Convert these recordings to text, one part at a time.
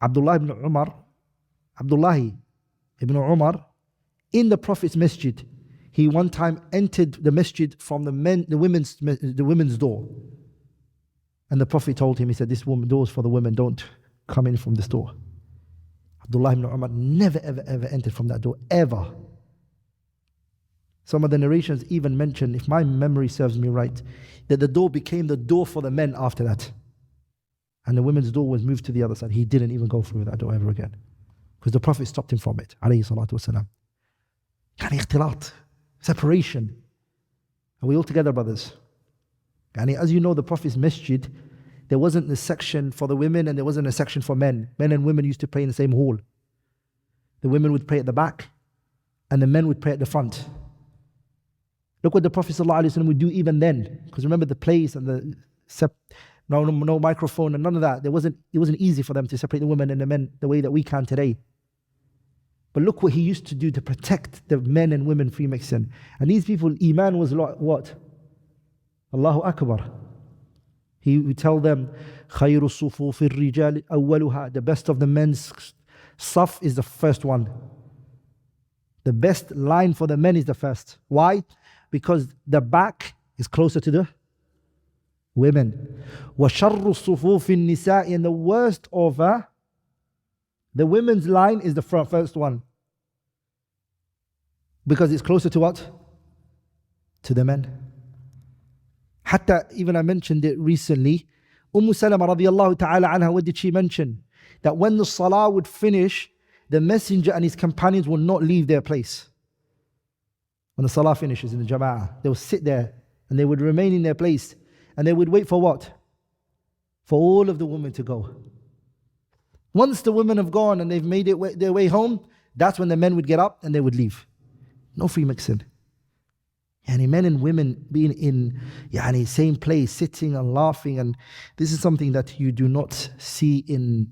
Abdullah ibn Umar, in the Prophet's masjid, he one time entered the masjid from the women's door. And the Prophet told him, he said, this door is for the women, don't come in from this door. Abdullah ibn Umar never ever entered from that door, ever. Some of the narrations even mention, if my memory serves me right, that the door became the door for the men after that. And the women's door was moved to the other side. He didn't even go through that door ever again. Because the Prophet stopped him from it. Alayhi salatu wasalam. Yani ikhtilat, separation. Are we all together, brothers? Yani as you know, the Prophet's masjid, there wasn't a section for the women and there wasn't a section for men. Men and women used to pray in the same hall. The women would pray at the back and the men would pray at the front. Look what the Prophet ﷺ would do even then. Because remember the place and the no microphone and none of that. It wasn't easy for them to separate the women and the men the way that we can today. But look what he used to do to protect the men and women free mixing. And these people, Iman was what? Allahu Akbar. He would tell them, خَيْرُ الصُّفُوفِ الرِّجَالِ أَوَّلُهَا. The best of the men's saf is the first one. The best line for the men is the first. Why? Because the back is closer to the women. وَشَرُّ الصُّفُوفِ النِّسَاءِ. And the worst of the women's line is the first one. Because it's closer to what? To the men. Hatta, even I mentioned it recently, Salama radiallahu ta'ala anha, what did she mention? That when the salah would finish, the messenger and his companions will not leave their place. When the salah finishes in the jama'ah, they will sit there and they would remain in their place. And they would wait for what? For all of the women to go. Once the women have gone and they've made their way home, that's when the men would get up and they would leave. No free mixing. Yani men and women being in same place, sitting and laughing, and this is something that you do not see in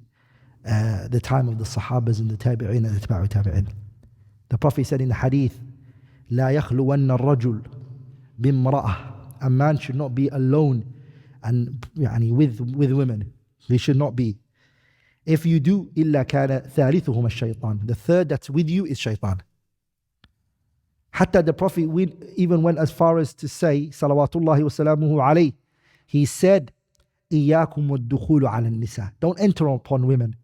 the time of the Sahabas and the Tabi'in and the Tabi'u Tabi'in. The Prophet said in the hadith, لا يخلون الرجل بامرأة. A man should not be alone and with women. They should not be. If you do, إلا كان ثالثهما الشيطان. The third that's with you is shaitan. Hatta the Prophet even went as far as to say, salawatullahi wa salamuhu alayhi, he said, إِيَّاكُمُ الدُّخُولُ عَلَى النِّسَاءِ. Don't enter upon women.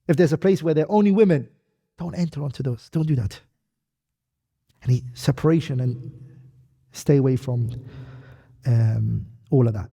If there's a place where there are only women, don't enter onto those. Don't do that. Separation and stay away from all of that.